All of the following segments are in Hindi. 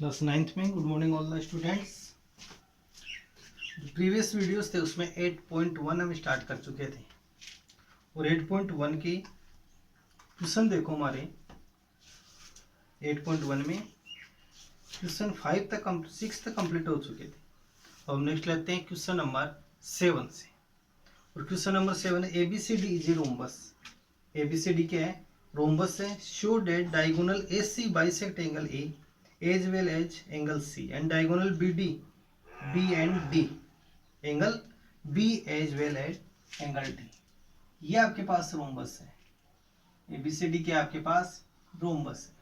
क्लास 9th में good morning all the students. Previous videos थे उसमें 8.1 हम स्टार्ट कर चुके थे और 8.1 की क्वेश्चन देखो हमारे 8.1 में क्वेश्चन 5 तक 6 तक कंप्लीट हो चुके थे। अब हम नेक्स्ट लेते हैं क्वेश्चन नंबर 7 से। और क्वेश्चन नंबर 7 है ABCD is a rhombus. ABCD क्या है? रोम्बस है। Show that diagonal AC bisect angle A as well as angle C and diagonal BD B and D angle B as well as angle D। ये आपके पास रोम्बस है। ABCD क्या आपके पास रोम्बस है,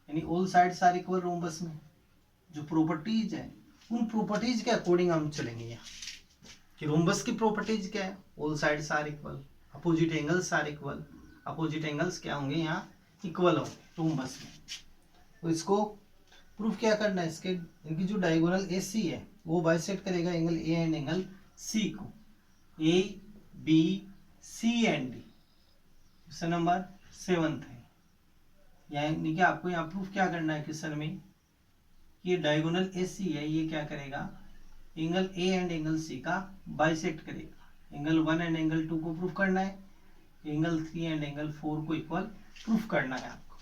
यानी all sides are equal rhombus में जो प्रॉपर्टीज है उन प्रॉपर्टीज के अकॉर्डिंग हम चलेंगे यहाँ कि रोम्बस की प्रॉपर्टीज क्या है। All sides are equal, opposite angles are equal. Opposite angles क्या होंगे यहाँ? इक्वल होंगे रोम्बस में। तो इसको प्रूफ क्या करना है? इसके इनकी जो डायगोनल AC है वो बाइसेक्ट करेगा angle A and angle C को। A B C and D question number 7 है। यानी कि आपको यहाँ प्रूफ क्या करना है क्वेश्चन में? ये डायगोनल AC है, ये क्या करेगा? Angle A and angle C का बाइसेक्ट करेगा। एंगल 1 एंड एंगल 2 को प्रूफ करना है, एंगल 3 एंड एंगल 4 को इक्वल प्रूफ करना है आपको।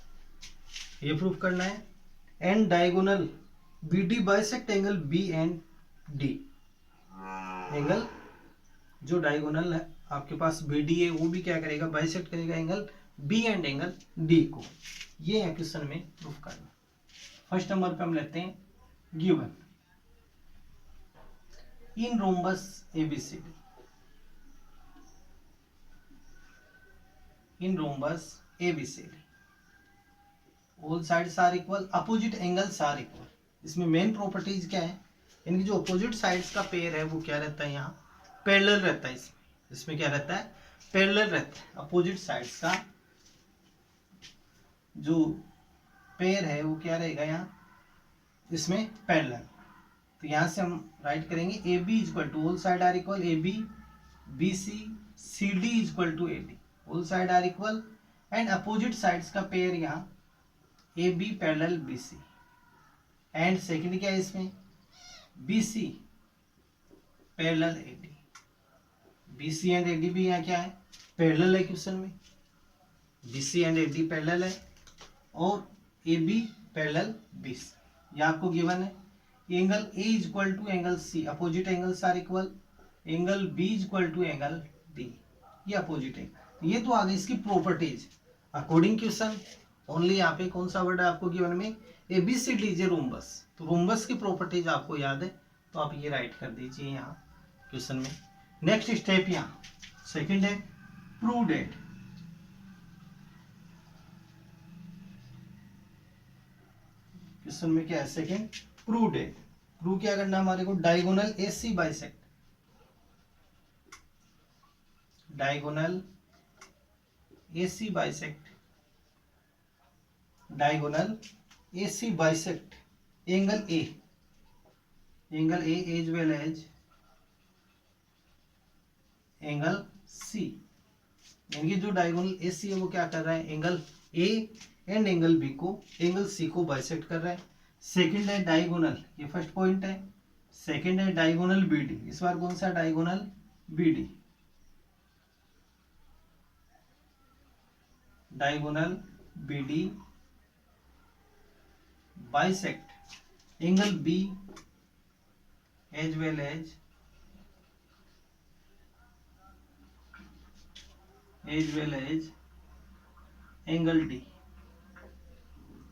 ये प्रूफ करना है। And diagonal BD bisect angle B and D। Angle जो डायगोनल है आपके पास BD है वो भी क्या करेगा? बाइसेक्ट करेगा angle B and angle D को। ये है क्वेश्चन में प्रूफ करना। फर्स्ट नंबर पे हम लेते हैं given in rhombus ABCD। In rhombus ABCD all sides are equal, opposite angles are equal. इसमें मेन प्रॉपर्टीज क्या है? इनकी जो अपोजिट साइड्स का पेयर है वो क्या रहता है? यहाँ पैरेलल रहता है। इसमें क्या रहता है? पैरेलल रहता है। अपोजिट साइड्स का जो पेयर है वो क्या रहेगा यहाँ? इसमें पैरेलल। तो यहाँ से हम राइट करेंगे AB equal to all side are equal AB BC CD equal to AD। All side are equal and opposite sides का पेयर यहाँ AB parallel BC and second क्या है इसमें? BC parallel AD। BC and AD भी यहाँ क्या है? पैरेलल है क्वेश्चन में। BC एंड AD पैरेलल है और AB पैरेलल BC। ये आपको गिवन है। Angle A equal to angle C, opposite angles are equal. Angle B equal to angle D, ये अपोजिट एंगल। ये तो आ गई इसकी प्रॉपर्टीज अकॉर्डिंग क्वेश्चन। ओनली यहाँ पे कौन सा वर्ड है आपको गिवन में? ABCD is a rhombus. तो रोम्बस की प्रॉपर्टीज आपको याद है तो आप ये राइट कर दीजिए यहाँ क्वेश्चन में। नेक्स्ट स्टेप यहाँ सेकंड है प्रूव डेट। क्वेश्चन में क्या है? Second prove that. प्रूव क्या करना है हमारे को? Diagonal AC bisect, diagonal AC bisect, diagonal AC bisect angle A, angle A as well as angle C। यानी कि जो डायगोनल AC है वो क्या कर रहा है? Angle A and angle B को, एंगल C को बाइसेक्ट कर रहा है। सेकंड है डायगोनल, ये फर्स्ट पॉइंट है। सेकंड है डायगोनल BD। इस बार कौन सा? Diagonal BD, diagonal BD bisect angle B as well as angle D,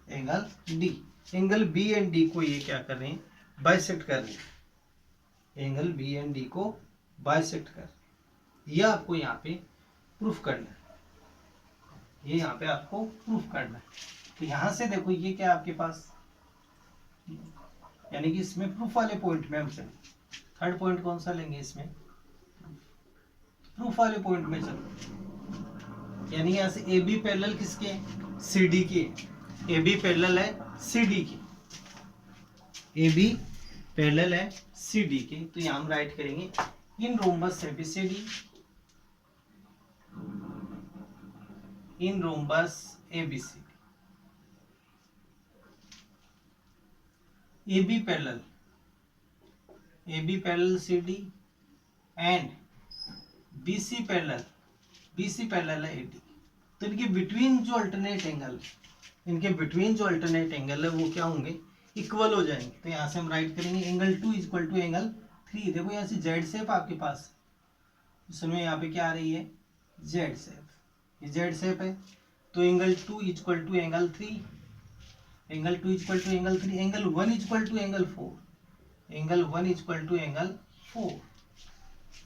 angle D। Angle B and D को ये क्या कर रहे हैं? बाइसेक्ट कर रहे हैं। एंगल B एंड D को बाइसेक्ट कर रहे हैं। ये आपको यहाँ पे प्रूफ करना है। ये यहाँ पे आपको प्रूफ करना है। तो यहाँ से देखो ये क्या आपके पास, यानी कि इसमें प्रूफ वाले पॉइंट में हम चलें। थर्ड पॉइंट कौन सा लेंगे इसमें? प्रूफ वाले पॉइंट में चलो। यानी यहाँ से AB पैरेलल किसके? CD के। AB पैरेलल है CD के, AB पैरेलल है CD के। तो यहाँ हम राइट करेंगे in rhombus ABCD, in rhombus ABCD। A B parallel C D and B C parallel है ए डी। तो इनके बिटवीन जो अल्टरनेट एंगल है वो क्या होंगे, इक्वल हो जाएंगे। तो यहाँ से हम राइट करेंगे एंगल 2 इक्वल टू एंगल 3। देखो यहाँ से जेड शेप आपके पास, इसमें यहाँ पे क्या आ रही है, जेड शेप, ये जेड शेप है। तो angle 2 equal to angle 3, angle 2 equal to angle 3, angle 1 equal to angle 4, angle 1 equal to angle 4,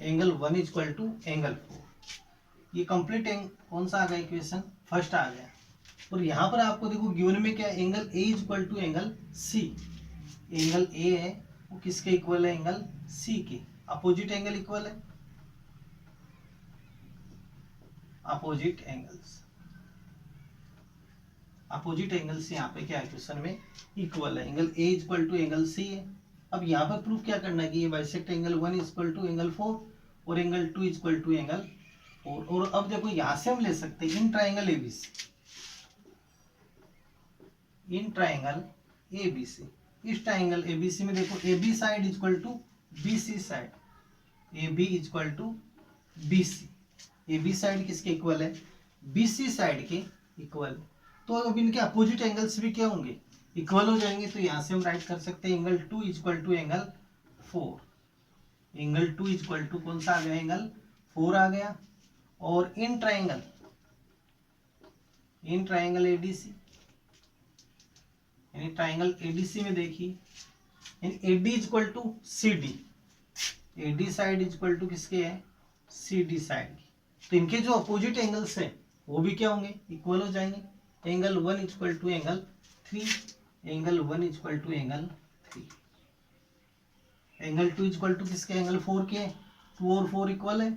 angle 1 equal to angle 4। ये कंप्लीट कौन सा आ गया, इक्वेशन फर्स्ट आ गया। और यहाँ पर आपको देखो गिवन में क्या है, angle A equal to angle C. Angle A है वो किसके इक्वल है, एंगल सी के। अपोजिट एंगल इक्वल है, अपोजिट एंगल्स यहाँ पे क्या है क्वेश्चन में, इक्वल है। Angle A equal to angle C है। अब यहाँ पर प्रूफ क्या करना है कि ये bisect angle 1 equal to angle 4 और एंगल 2 इक्वल टू एंगल 4। और अब देखो यहाँ से हम ले सकते हैं in triangle ABC, in triangle ABC. इस ट्राइंगल एबीसी में देखो A B side equal to B C side, A B equal to B C. A B side किसके इक्वल है, बी सी साइड के इक्वल। तो अब इनके अपोजिट एंगल्स भी क्या होंगे, इक्वल हो जाएंगे। तो यहाँ से हम राइट कर सकते हैं angle 2 equal to angle 4, angle 2 equal to कौन सा आ गया, एंगल 4 आ गया। और इन ट्राइंगल एडीसी, यानी ट्राइंगल एडीसी में देखिए AD equal to C D, AD side equal to किसके है, सी डी साइड की। तो इनके जो अपोजिट एंगल्स हैं वो भी क्या होंगे, इक्वल हो जाएंगे। Angle 1 equal to angle 3, angle 1 equal to angle 3, angle 2 equal to किसके, एंगल 4 के। 2 और 4 इक्वल है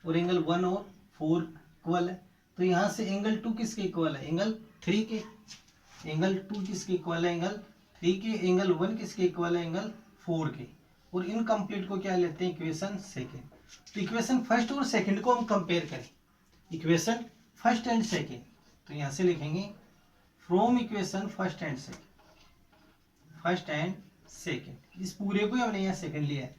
और एंगल 1 और 4 इक्वल है। तो यहाँ से एंगल 2 किसके इक्वल है, एंगल 3 के। एंगल 2 किसके इक्वल है, एंगल 3 के। एंगल 1 किसके इक्वल है, एंगल 4 के। और इनकम्प्लीट को क्या लेते हैं, इक्वेशन सेकेंड। तो इक्वेशन फर्स्ट और सेकेंड को हम कंपेयर करें, इक्वेशन फर्स्ट एंड सेकेंड। तो यहाँ से लिखेंगे from equation first and second. इस पूरे को हमने यहाँ सेकेंड लिया है,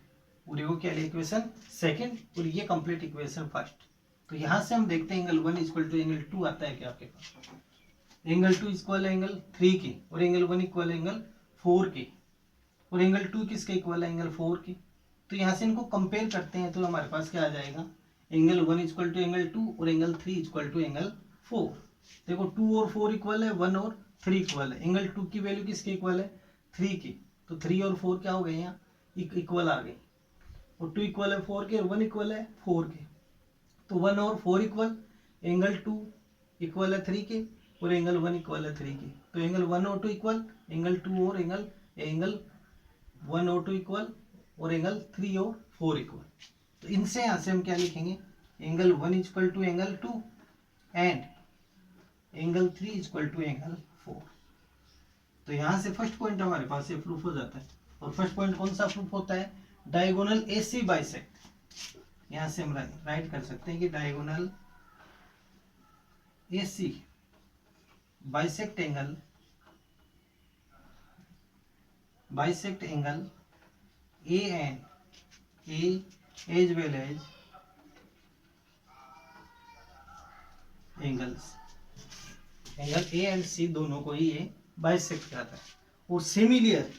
पूरे को क्या लिया, इक्वेशन सेकेंड। और ये कंप्लीट इक्वेशन फर्स्ट। तो यहाँ से हम देखते हैं एंगल 1 इक्वल टू एंगल 2 आता है क्या आपके पास। एंगल 2 इक्वल है एंगल 3 के और एंगल 1 इक्वल है एंगल 4 के। और एंगल 2 किसके इक्वल है, एंगल 4 के। तो यहाँ से इनको कंपेयर करते हैं तो हमारे पास क्या आ जाएगा, एंगल 1 इक्वल टू एंगल 2 और एंगल 3 इक्वल टू एंगल 4। देखो 2 और 4 इक्वल है, 1 और 3 इक्वल है। एंगल 2 की वैल्यू किसके इक्वल है, 3 की। तो 3 और 4 क्या हो गए, यहाँ इक्वल आ गए। और 2 इक्वल है 4 के और 1 इक्वल है 4 के। तो 1 और 4 इक्वल, एंगल 2 इक्वल है 3 के और एंगल 1 इक्वल है 3 के। तो एंगल 1 और 2 इक्वल, एंगल 2 और एंगल 1 और 2 इक्वल और एंगल 3 और 4 इक्वल। तो इनसे यहाँ से हम क्या लिखेंगे, angle 1 equal to angle 2 and angle 3 equal to angle 4। तो यहाँ से फर्स्ट पॉइंट हमारे पास ये प्रूफ हो जाता है। और फर्स्ट पॉइंट कौन सा प्रूफ होता है, डायगोनल एसी बाइसेक्ट। यहाँ से हम राइट कर सकते हैं कि diagonal AC bisect angle A and A as well as angle A and C दोनों को ही ये बाइसेक्ट करता है। और सिमिलियर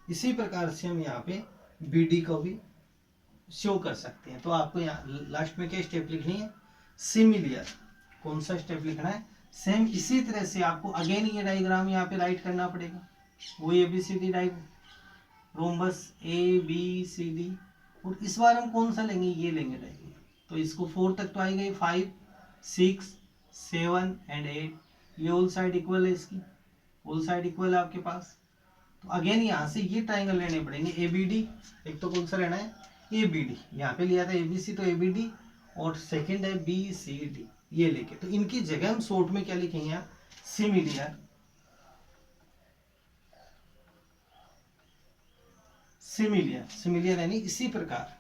इसी प्रकार से हम यहाँ पे बी डी को भी शो कर सकते हैं। तो आपको यहाँ लास्ट में क्या स्टेप लिखनी है, सिमिलियर। कौन सा स्टेप लिखना है, सेम इसी तरह से आपको अगेन ये डायग्राम यहाँ पे राइट करना पड़ेगा। वो ABCD रोम्बस ABCD। और इस बार हम कौन सा लेंगे, ये लेंगे डायग्राम। तो इसको 4 तक तो आएगा, 5 6 7 एंड 8। ये होल साइड इक्वल है, इसकी होल साइड इक्वल है आपके पास। तो अगेन यहाँ से ये ट्राइंगल लेने पड़ेंगे ABD। एक तो कौन सा लेना है, ABD। यहाँ पे लिया था ABC, तो ABD। और सेकंड है BCD, ये लेके। तो इनकी जगह हम शॉर्ट में क्या लिखेंगे, आप सिमिलियर यानी इसी प्रकार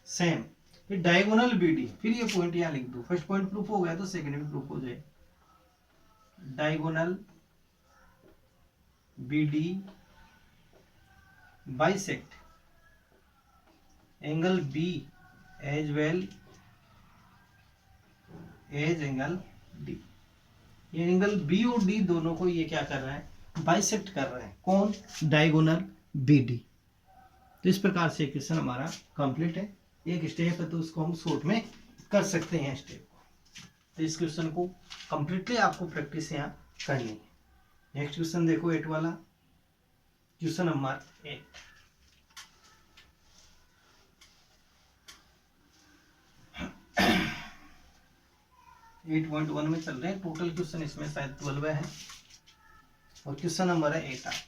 सेम। फिर डायगोनल BD, फिर ये पॉइंट यहाँ लिख दो। फर्स्ट पॉइंट प्रूफ हो गया तो सेकंड भी प्रूफ हो जाए। Diagonal BD bisect angle B as well as angle D. ये एंगल बी और डी दोनों को ये क्या कर रहा है, बाइसेक्ट कर रहा है। कौन, डायगोनल बी डी। तो इस प्रकार से क्वेश्चन हमारा कंप्लीट है। एक स्टेप है तो उसको हम शॉर्ट में कर सकते हैं स्टेप को। तो इस क्वेश्चन को कंप्लीटली आपको प्रैक्टिस यहाँ करनी है। नेक्स्ट क्वेश्चन देखो 8 वाला, क्वेश्चन नंबर 8। एट 8.1 में चल रहे हैं। टोटल क्वेश्चन इसमें शायद 12 है और क्वेश्चन नंबर है 8।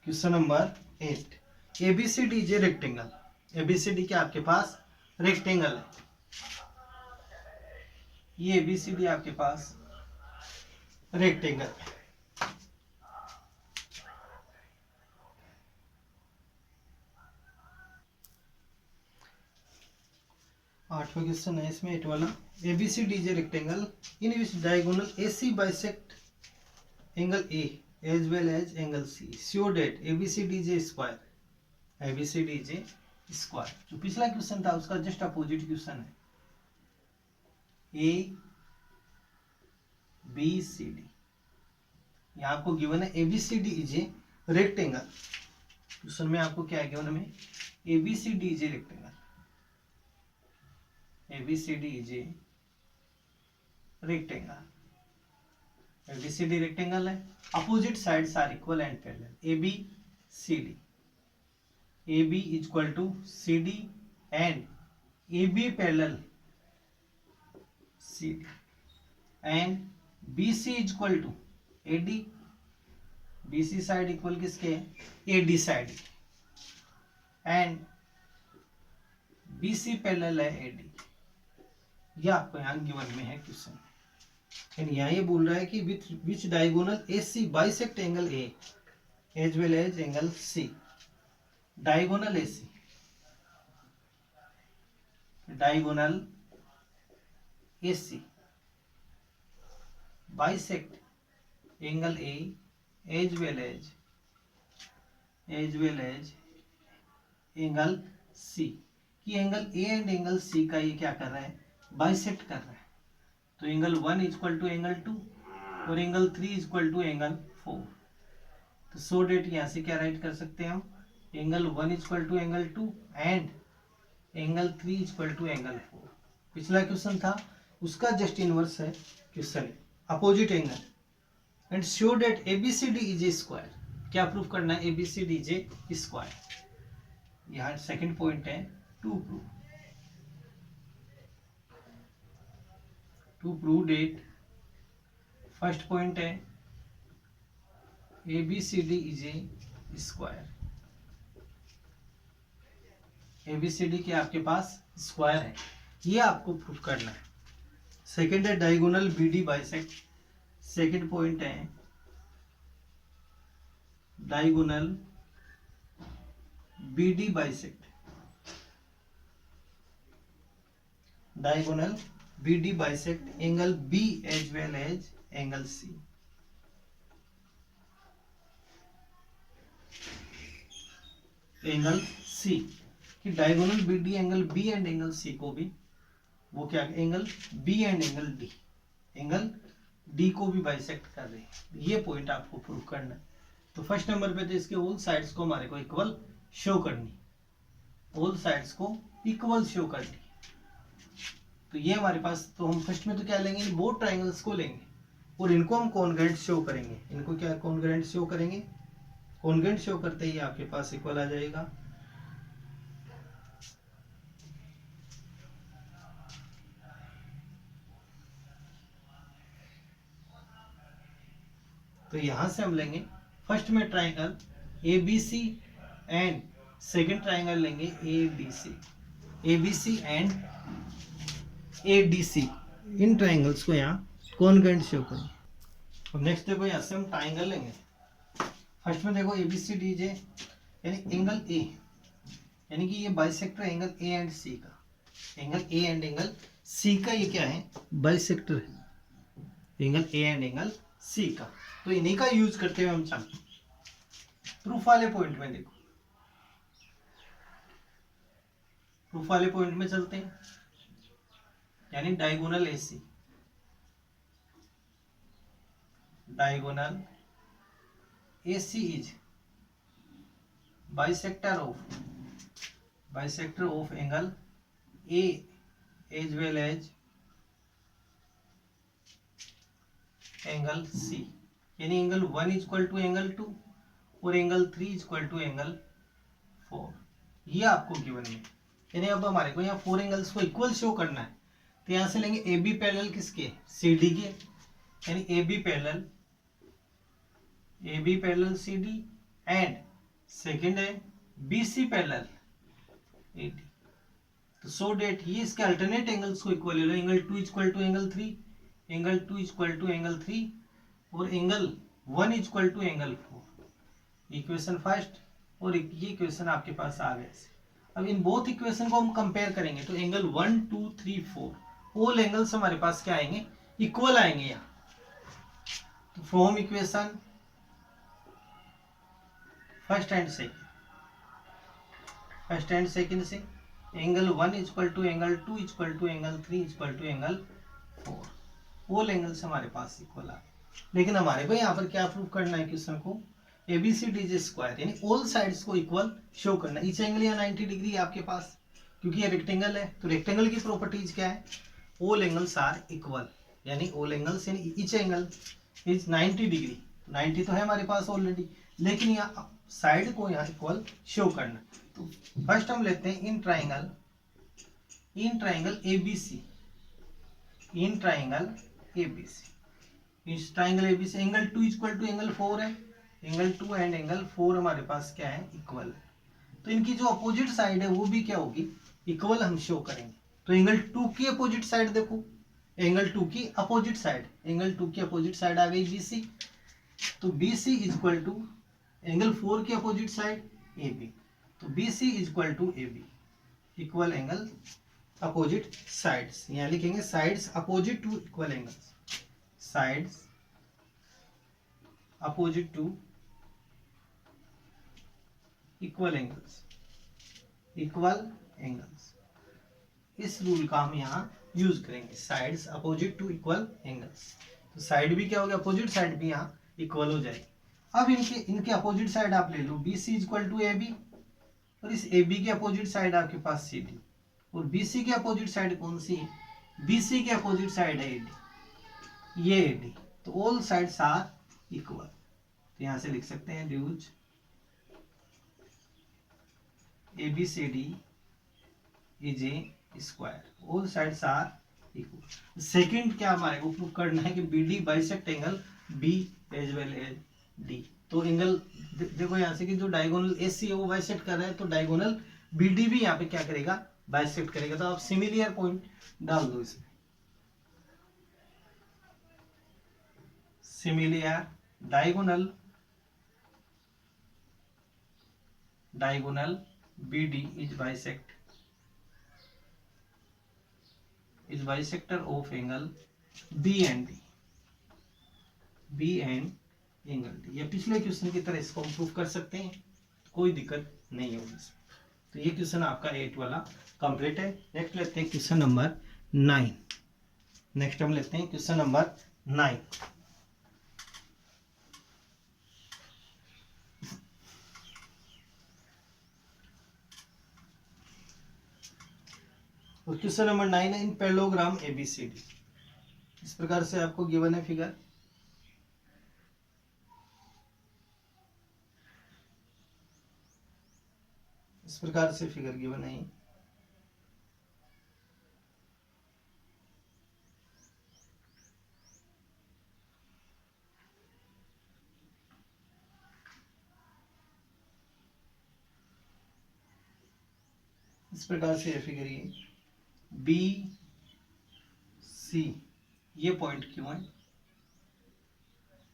क्वेश्चन नंबर 8, एबीसीडी जे रेक्टेंगल। एबीसीडी क्या आपके पास रेक्टेंगल है। ये एबीसीडी आपके पास रेक्टेंगल है। 8वां क्वेश्चन है इसमें 8 वाला। एबीसीडी जे rectangle in which diagonal AC bisect angle A as well as angle C, show that ABCD जे स्क्वायर। एबीसीडी जे स्क्वायर, जो पिछला क्वेश्चन था उसका जस्ट अपोजिट क्वेश्चन है। ए बी सी डी, यहाँ आपको गिवन है ABCD is a rectangle. Question में आपको क्या है गिवन हमें, ABCD is a rectangle. ABCD is a rectangle. ABCD rectangle है। Opposite sides are equal and parallel. A B C D, A B is equal to C D and A B parallel C D and B C is equal to A D. B C side equal किसके, A D side, and B C parallel है ए डी। ये आपको यहाँ गिवन में है क्वेश्चन। एंड यहाँ ये बोल रहा है कि which diagonal A C bisect angle A as well as angle C. Diagonal A C, diagonal A C bisect angle A as well as angle C. कि angle A and angle C का ये क्या कर रहा है, बाइसेक्ट कर रहा है। तो angle 1 is equal to angle 2 और angle 3 is equal to angle 4। तो सो डेट यहाँ से क्या राइट कर सकते हैं हम, angle 1 is equal to angle 2 and angle 3 is equal to angle 4। पिछला क्वेश्चन था उसका जस्ट इनवर्स है question, opposite angle. And show that ABCD is a square. क्या प्रूफ करना है, एबीसीडी इज ए स्क्वायर। यहाँ सेकंड पॉइंट है to prove that. First point है ABCD is a square. ABCD के आपके पास स्क्वायर है, ये आपको प्रूफ करना है। सेकंड है diagonal BD bisect. Second point है diagonal BD bisect. Diagonal BD bisect angle B as well as angle C। Angle C कि diagonal BD angle B and angle C को भी वो क्या, angle B and angle D, angle D को भी बाइसेक्ट कर रहे हैं। ये पॉइंट आपको प्रूव करना है। तो फर्स्ट नंबर पे तो इसके ऑल साइड्स को हमारे को इक्वल शो करनी, ऑल साइड्स को इक्वल शो करनी। तो ये हमारे पास, तो हम फर्स्ट में तो क्या लेंगे, बोथ ट्राइंगल्स को लेंगे और इनको हम कॉन्ग्रुएंट शो करेंगे। इनको क्या कॉन्ग्रुएंट शो करेंगे, कॉन्ग्रुएंट शो करते ही आपके पास इक्वल आ जाएगा। तो यहां से हम लेंगे फर्स्ट में triangle ABC and second triangle लेंगे ADC। ABC and ADC, in triangles को यहाँ कॉन्ग्रुएंट शो करें। अब नेक्स्ट देखो यहाँ से हम ट्राइंगल लेंगे। फर्स्ट में देखो ABCD जे यानी एंगल A, यानी कि ये bisector angle A and C का, angle A and angle C का ये क्या है, बाइसेक्टर है। Angle A and angle C का। तो इन्हीं का यूज करते हुए हम चलते प्रूफ वाले पॉइंट में। देखो प्रूफ वाले पॉइंट में चलते हैं, यानी diagonal AC, diagonal AC is bisector of angle A as well as angle C, यानी एंगल 1 इक्वल टू एंगल 2 और एंगल 3 इक्वल टू एंगल 4, ये आपको गिवन है। यानी अब हमारे को यहाँ 4 एंगल्स को इक्वल शो करना है, तो यहाँ से लेंगे AB पैरेलल किसके, CD के, यानी AB parallel CD and second है BC पैरेलल AD। तो सो डेट ये इसके अल्टरनेट एंगल्स को इक्वल ले लो, angle 2 equal to angle 3, angle 2 equal to angle 3 और angle 1 equal to angle 4। Equation first और ये इक्वेशन आपके पास आ गए। अब इन बोथ इक्वेशन को हम कंपेयर करेंगे तो एंगल 1 2 3 4 ऑल एंगल्स हमारे पास क्या आएंगे, इक्वल आएंगे यहाँ। तो from equation first and second से angle 1 equal to angle 2 equal to angle 3 equal to angle 4 all angles हमारे पास इक्वल आ। लेकिन हमारे को यहाँ पर क्या प्रूव करना है, क्वेश्चन को ABCD स्क्वायर यानी ऑल साइड्स को इक्वल शो करना है। ईच एंगल या 90 डिग्री है आपके पास, क्योंकि ये रेक्टेंगल है तो रेक्टेंगल की प्रॉपर्टीज क्या है, ऑल एंगल्स आर इक्वल, यानी ऑल एंगल्स यानी ईच एंगल इज 90 डिग्री। 90 तो है हमारे पास ऑलरेडी, लेकिन यहाँ साइड को यहाँ इक्वल शो करना। तो फर्स्ट हम लेते हैं in triangle ABC, in triangle ABC angle 2 equal to angle 4 है, एंगल 2 एंड एंगल 4 हमारे पास क्या है, इक्वल है। तो इनकी जो अपोजिट साइड है वो भी क्या होगी, इक्वल हम शो करेंगे। तो एंगल 2 की अपोजिट साइड देखो, एंगल 2 की अपोजिट साइड, एंगल 2 की अपोजिट साइड आ गई BC, तो BC इक्वल टू एंगल 4 की अपोजिट साइड AB, तो BC equal to AB, equal angle opposite sides, यहाँ लिखेंगे sides opposite to equal angles, sides opposite to equal angles. इस रूल का हम यहाँ यूज करेंगे, sides opposite to equal angles. तो साइड भी क्या हो गया, अपोजिट साइड भी यहाँ इक्वल हो जाएगी। अब इनके अपोजिट साइड आप ले लो, BC इक्वल टू AB और इस AB के अपोजिट साइड आपके पास CD और BC के अपोजिट साइड कौन सी है, BC के अपोजिट साइड है AD, ये AD। तो ऑल साइड्स आर इक्वल, तो यहां से लिख सकते हैं thus ABCD is a square, all sides are equal. Second क्या हमारे को प्रूव करना है कि BD bisect angle B as well as D। तो एंगल देखो यहाँ से कि जो डायगोनल AC है वो बाइसेक्ट कर रहा है, तो डायगोनल BD भी यहाँ पे क्या करेगा, बाइसेक्ट करेगा। तो आप सिमिलर पॉइंट डाल दो इसमें, similar diagonal BD is bisector of angle B and angle D। या पिछले क्वेश्चन की तरह इसको हम प्रूव कर सकते हैं, कोई दिक्कत नहीं होगी इसमें। तो ये क्वेश्चन आपका 8 वाला कंप्लीट है। नेक्स्ट लेते हैं क्वेश्चन नंबर 9। नेक्स्ट हम लेते हैं क्वेश्चन नंबर 9। और क्वेश्चन नंबर 9 है इन पैरेललोग्राम ABCD। इस प्रकार से आपको गिवन है फिगर, इस प्रकार से फिगर गिवन है। इस प्रकार से फिगर ये BC ये पॉइंट क्यों है,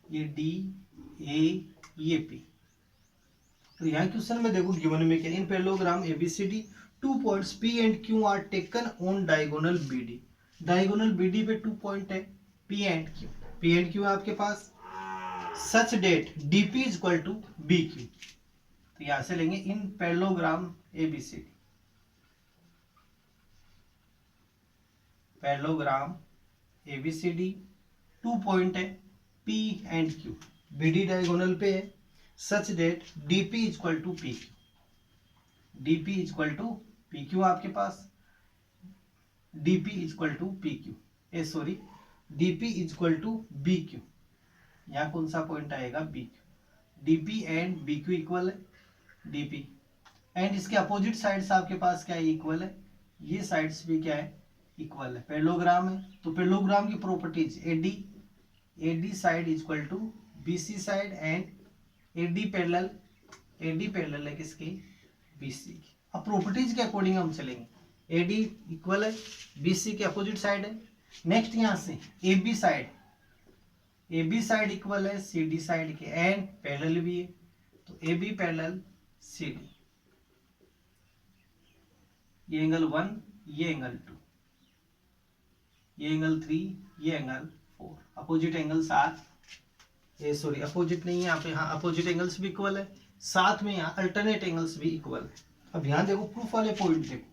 ये D A ये P। तो यहाँ क्वेश्चन में देखो गिवन में क्या, in parallelogram ABCD 2 points P and Q are taken on diagonal BD। Diagonal BD पे 2 पॉइंट है P and Q। P and Q है आपके पास, such that DP is equal to B Q, तो यहां से लेंगे in parallelogram ABCD, parallelogram ABCD, 2 point है P and Q, BD diagonal पे है, such that DP is equal to P Q, DP is equal to P Q आपके पास, DP is equal to P Q, DP is equal to B Q, यहाँ कौन सा पॉइंट आएगा B Q, DP and B Q equal है डीपी, एंड इसके अपोजिट साइड्स आपके पास क्या है इक्वल है, ये साइड्स भी क्या है इक्वल है, पैरेललोग्राम है तो पैरेललोग्राम की properties AD, AD side is equal to BC side and AD parallel है किसकी बीसी की। अब प्रॉपर्टीज के अकॉर्डिंग हम चलेंगे, एडी इक्वल है बीसी के अपोजिट साइड है, नेक्स्ट यहां से एबी साइड इक्वल है सीडी साइड के एंड पैरेलल भी है, तो एबी पैरेलल सीडी, ये एंगल 1, ये एंगल 2, ये एंगल 3, ये angle 4, opposite angles are opposite नहीं है यहाँ पे, हाँ अपोजिट एंगल्स भी इक्वल है, साथ में यहाँ अल्टरनेट एंगल्स भी इक्वल है। अब यहाँ देखो प्रूफ वाले पॉइंट देखो,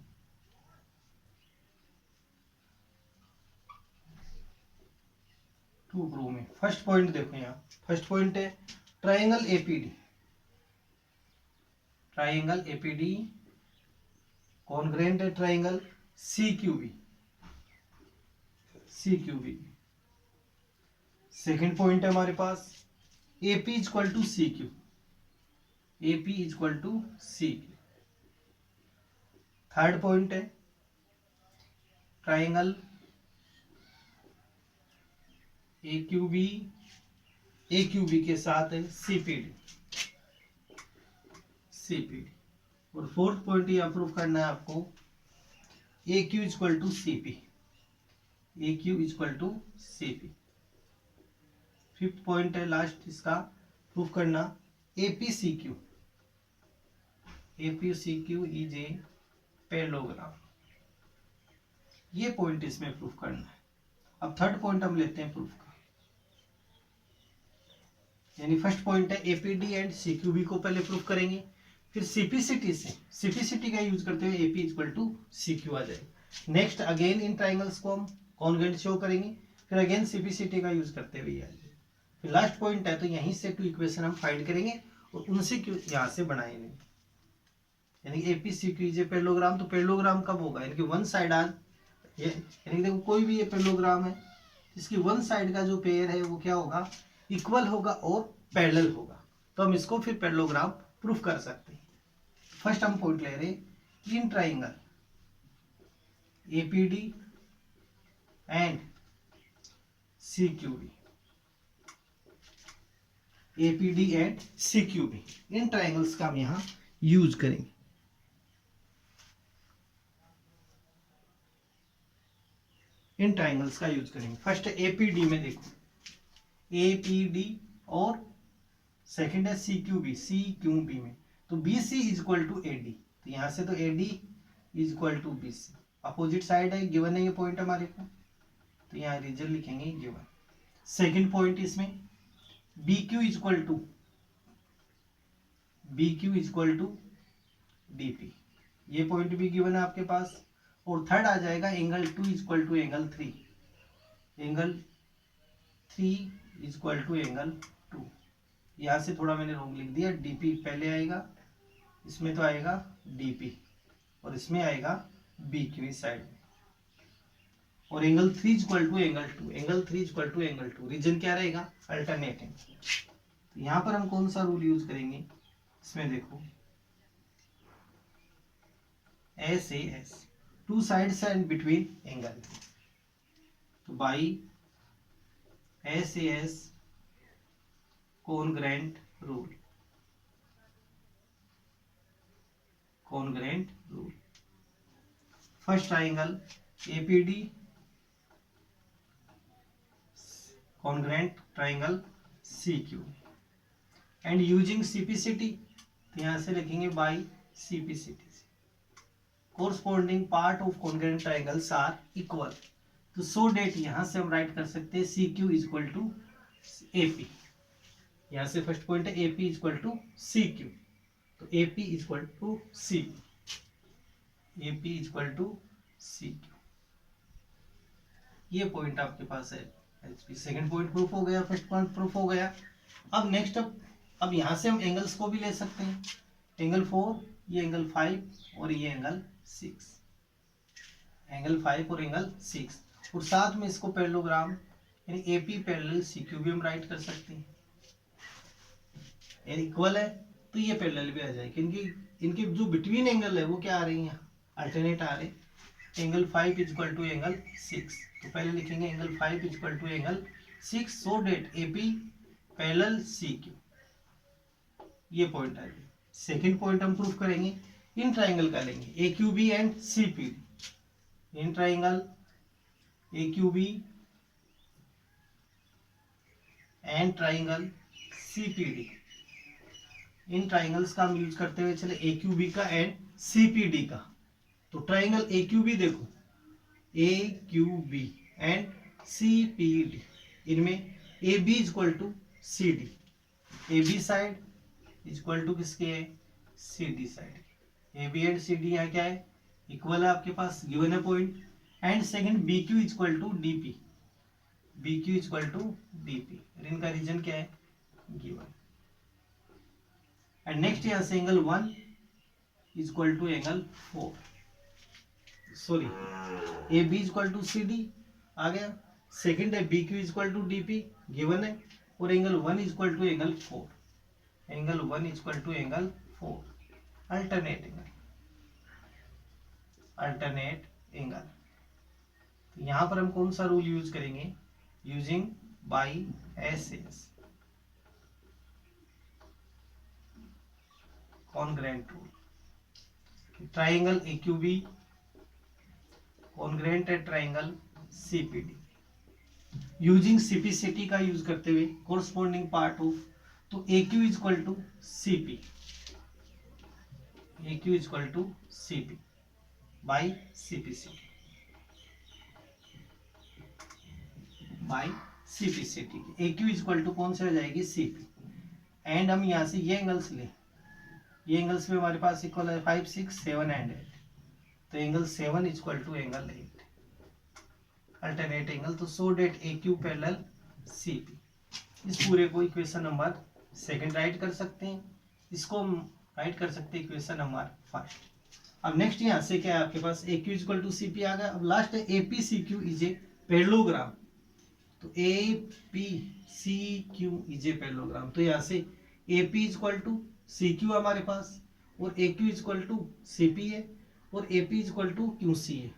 टू प्रूफ में फर्स्ट पॉइंट देखो, यहाँ फर्स्ट पॉइंट है ट्राइंगल एपीडी कॉन्ग्रेंट है ट्राइंगल सीक्यूबी, सेकेंड पॉइंट है हमारे पास AP is equal to CQ, third point है ट्राइंगल AQB के साथ है CPD, और फोर्थ पॉइंट ये अप्रूव करना है आपको AQ is equal to CP, fifth point है लास्ट इसका प्रूफ करना APCQ इज ए पैरेललोग्राम, ये पॉइंट इसमें प्रूफ करना है। अब थर्ड पॉइंट हम लेते हैं प्रूफ का, यानी फर्स्ट पॉइंट है APD एंड CQB को पहले प्रूफ करेंगे, फिर CPCT का यूज करते हुए AP इक्वल टू CQ आ जाएगा। नेक्स्ट अगेन इन ट्राइंगल्स को हम कॉन्ग्रेंट शो करेंगे, फिर अगेन CPCT का यूज करते हुए आ जाएगा। फिर लास्ट पॉइंट है तो यहीं से 2 इक्वेशन हम फाइंड करेंगे और उनसे यहाँ से बनाएंगे, यानी APCQ इज ए पैरेललोग्राम, तो पैरेललोग्राम कब होगा, यानी कि वन साइड आज ये, यानी देखो कोई भी ये पैरेललोग्राम है इसकी वन साइड का जो पेयर है वो क्या होगा इक्वल होगा और पैरेलल होगा, तो हम इसको फिर पैरेललोग्राम प्रूफ कर सकते हैं। फर्स्ट हम पॉइंट ले रहे in triangle APD and CQB, APD and CQB in triangles का हम यहां यूज करेंगे। इन ट्राइंगल्स का यूज करेंगे। फर्स्ट APD में देखो APD और सेकंड है CQB में, तो BC is equal to AD, तो यहां से तो AD is equal to BC, opposite side है गिवन है ये पॉइंट हमारे को, तो यहाँ रीजन लिखेंगे गिवन। सेकंड पॉइंट इसमें BQ is equal to DP, ये पॉइंट भी गिवन है आपके पास। और थर्ड आ जाएगा angle 2 is equal to angle 3 is equal to angle 2, यहाँ से थोड़ा मैंने रॉन्ग लिख दिया, DP पहले आएगा, इसमें तो आएगा DP और इसमें आएगा BQ इस साइड में, और angle 3 is equal to angle 2, reason क्या रहेगा अल्टरनेटिंग। तो यहाँ पर हम कौन सा रूल यूज करेंगे, इसमें देखो SAS, 2 sides and between angle, तो by SAS congruent rule, first triangle APD congruent triangle CQ and using CPCT, तो यहाँ से लिखेंगे by CPCT, corresponding part of congruent triangles are equal, तो सो डेट यहाँ से हम राइट कर सकते हैं C Q is equal to A P. यहाँ से फर्स्ट पॉइंट है A P is equal to C Q, तो A P is equal to C P, A P is equal to C Q. ये पॉइंट आपके पास है। सेकंड पॉइंट प्रूफ हो गया, फर्स्ट पॉइंट प्रूफ हो गया। अब नेक्स्ट अब यहाँ से हम एंगल्स को भी ले सकते हैं। एंगल 4, ये एंगल 5 और ये एंगल 6, एंगल 5 और एंगल 6, और साथ में इसको पैरेललोग्राम यानी A P parallel C Q भी हम राइट कर सकते हैं। यानी इक्वल है तो ये पैरेलल भी आ जाएगी। इनकी जो बिटवीन एंगल है वो क्या आ रही है, अल्टरनेट आ रहे। Angle 5 is equal to angle 6, तो पहले लिखेंगे angle 5 is equal to angle 6 so that A P parallel C Q. ये पॉइंट आ गया। सेकेंड पॉइंट हम प्रूफ करेंगे, इन ट्राइंगल का लेंगे A Q B and C P D. इन triangle A Q B and triangle C P D. इन ट्राइंगल्स का हम यूज करते हुए चले ए क्यू बी का एंड सी पी डी का। तो ट्राइंगल ए क्यू बी देखो, A Q B and C P D, इनमें A B is equal to C D. A B side is equal to किसके है, C D side. A B and C D यहाँ क्या है, इक्वल है आपके पास, गिवन है point. And second B Q is equal to D P, B Q is equal to D P, इनका रीजन क्या है, गिवन। एंड नेक्स्ट यहाँ से angle 1 is equal to angle 4, sorry A B is equal to C D आ गया। सेकंड है B Q is equal to D P, given है, और angle 1 is equal to angle 4, angle 1 is equal to angle 4, alternate angle, alternate angle. यहां पर हम कौन सा रूल यूज करेंगे, using by S S, congruent rule. Triangle A Q B congruent है triangle C P D, using CPCT का यूज करते हुए कोरस्पॉन्डिंग पार्ट ऑफ, तो A Q is equal to C P, A Q is equal to C P by CPCT, by CPCT. A Q is equal to कौन से हो जाएगी, सी पी। एंड हम यहाँ से ये एंगल्स ले, ये एंगल्स में हमारे पास इक्वल है 5, 6, 7 एंड 8, तो angle 7 is equal to angle 8, alternate angle. तो so that A Q parallel C P. इस पूरे को इक्वेशन नंबर सेकंड राइट कर सकते हैं, इसको हम राइट कर सकते हैं इक्वेशन नंबर फर्स्ट। अब नेक्स्ट यहाँ से क्या है आपके पास, A Q is equal to C P आ गया। अब लास्ट है A P C Q is a parallelogram, तो A P C Q is a parallelogram. तो यहाँ से A P is equal to C Q हमारे पास, और A Q is equal to C P है, और A P is equal to Q C है,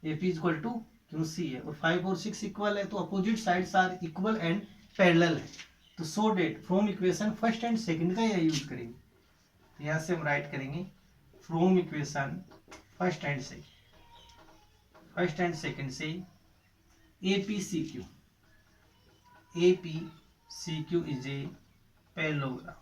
A P is equal to Q C है, और 5 और 6 इक्वल है, तो opposite sides are equal and parallel है। तो so that from equation first and second का यह यूज करेंगे। तो यहाँ से हम राइट करेंगे from equation first and second से A P C Q, A P C Q is a parallelogram.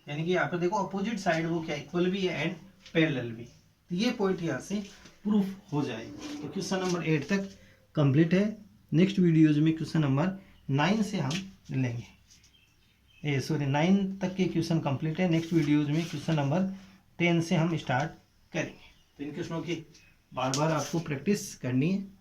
यानी कि यहाँ पर देखो अपोजिट साइड वो क्या इक्वल भी है एंड पैरेलल भी। तो ये पॉइंट यहाँ से प्रूफ हो जाएगा। तो क्वेश्चन नंबर 8 तक कंप्लीट है। नेक्स्ट वीडियोज में क्वेश्चन नंबर 9 से हम लेंगे, 9 तक के क्वेश्चन कंप्लीट है। नेक्स्ट वीडियोज में क्वेश्चन नंबर 10 से हम स्टार्ट करेंगे। तो इन क्वेश्चनों की बार बार आपको प्रैक्टिस करनी है।